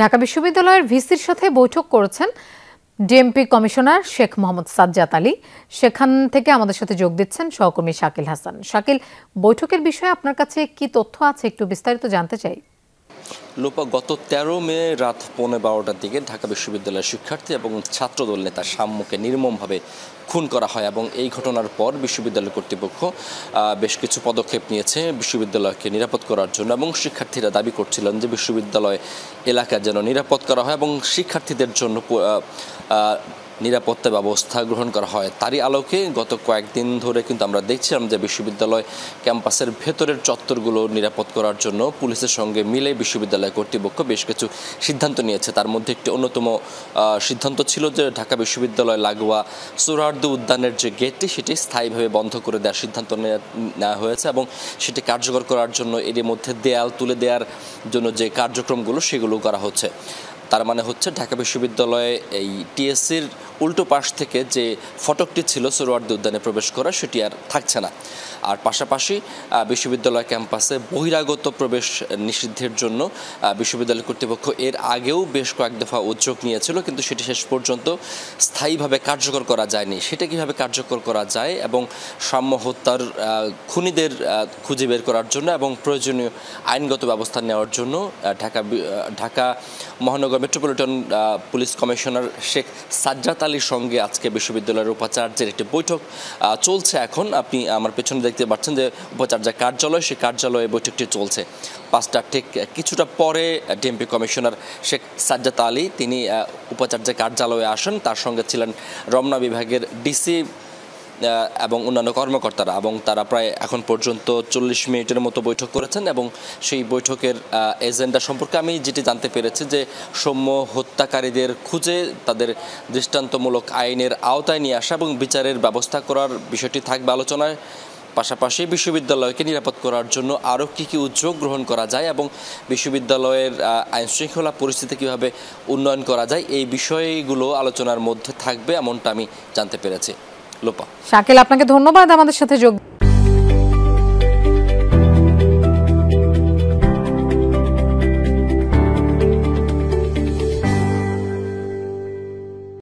ঢাকা বিশ্ববিদ্যালয়ের ভিসির সাথে বৈঠক করেছেন ডিএমপি কমিশনার শেখ মোহাম্মদ সাজ্জাদ আলী। সেখান থেকে আমাদের সাথে যোগ দিচ্ছেন সহকর্মী শাকিল হাসান। শাকিল, বৈঠকের বিষয়ে আপনার কাছে কি তথ্য আছে, একটু বিস্তারিত জানতে চাই। লোপা, গত 13 মে রাত 11:15টার দিকে ঢাকা বিশ্ববিদ্যালয়ের শিক্ষার্থী এবং ছাত্রদল নেতা শাম্মুকে নির্মমভাবে খুন করা হয় এবং এই ঘটনার পর বিশ্ববিদ্যালয় কর্তৃপক্ষ বেশ কিছু পদক্ষেপ নিয়েছে বিশ্ববিদ্যালয়কে নিরাপদ করার জন্য, এবং শিক্ষার্থীরা দাবি করছিলেন যে বিশ্ববিদ্যালয় এলাকা যেন নিরাপদ করা হয় এবং শিক্ষার্থীদের জন্য নিরাপত্তা ব্যবস্থা গ্রহণ করা হয়। তারই আলোকে গত কয়েকদিন ধরে কিন্তু আমরা দেখছিলাম যে বিশ্ববিদ্যালয় ক্যাম্পাসের ভেতরের চত্বরগুলো নিরাপদ করার জন্য পুলিশের সঙ্গে মিলে বিশ্ববিদ্যালয় কর্তৃপক্ষ বেশ কিছু সিদ্ধান্ত নিয়েছে। তার মধ্যে একটি অন্যতম সিদ্ধান্ত ছিল যে ঢাকা বিশ্ববিদ্যালয় লাগোয়া সোহরাওয়ার্দী উদ্যানের যে গেটটি সেটি স্থায়ীভাবে বন্ধ করে দেওয়ার সিদ্ধান্ত নেওয়া হয়েছে এবং সেটি কার্যকর করার জন্য এর মধ্যে দেয়াল তুলে দেওয়ার জন্য যে কার্যক্রমগুলো সেগুলো করা হচ্ছে। তার মানে হচ্ছে ঢাকা বিশ্ববিদ্যালয়ে এই টিএসসির উল্টো পাশ থেকে যে ফটকটি ছিল সোহরাওয়ার্দী উদ্যানে প্রবেশ করা সেটি আর থাকছে না। আর পাশাপাশি বিশ্ববিদ্যালয় ক্যাম্পাসে বহিরাগত প্রবেশ নিষিদ্ধের জন্য বিশ্ববিদ্যালয় কর্তৃপক্ষ এর আগেও বেশ কয়েক দফা উদ্যোগ নিয়েছিল, কিন্তু সেটি শেষ পর্যন্ত স্থায়ীভাবে কার্যকর করা যায়নি। সেটা কীভাবে কার্যকর করা যায় এবং সাম্য হত্যার খুনিদের খুঁজে বের করার জন্য এবং প্রয়োজনীয় আইনগত ব্যবস্থা নেওয়ার জন্য ঢাকা মহানগর metropolitan police commissioner Sheikh Sajjad আলীর সঙ্গে আজকে বিশ্ববিদ্যালয়ের উপাচার্যের একটি বৈঠক চলছে। এখন আপনি আমার পেছনে দেখতে পাচ্ছেন যে উপাচার্যের কার্যালয়, সেই কার্যালয়ে বৈঠকটি চলছে। 5টার ঠিক কিছুটা পরে ডিএমপি কমিশনার শেখ সাজ্জাদ আলী তিনি উপাচার্যের কার্যালয়ে আসেন। তার সঙ্গে ছিলেন রমনা বিভাগের ডিসি এবং অন্যান্য কর্মকর্তারা, এবং তারা প্রায় এখন পর্যন্ত 40 মিনিটের মতো বৈঠক করেছেন। এবং সেই বৈঠকের এজেন্ডা সম্পর্কে আমি যেটি জানতে পেরেছি যে সৌম্য হত্যাকারীদের খুঁজে তাদের দৃষ্টান্তমূলক আইনের আওতায় নিয়ে আসা এবং বিচারের ব্যবস্থা করার বিষয়টি থাকবে আলোচনায়। পাশাপাশি বিশ্ববিদ্যালয়কে নিরাপদ করার জন্য আরও কী কী উদ্যোগ গ্রহণ করা যায় এবং বিশ্ববিদ্যালয়ের আইনশৃঙ্খলা পরিস্থিতি কীভাবে উন্নয়ন করা যায়, এই বিষয়গুলো আলোচনার মধ্যে থাকবে এমনটা আমি জানতে পেরেছি। লোপা। শাকিল, আপনাকে ধন্যবাদ আমাদের সাথে যোগ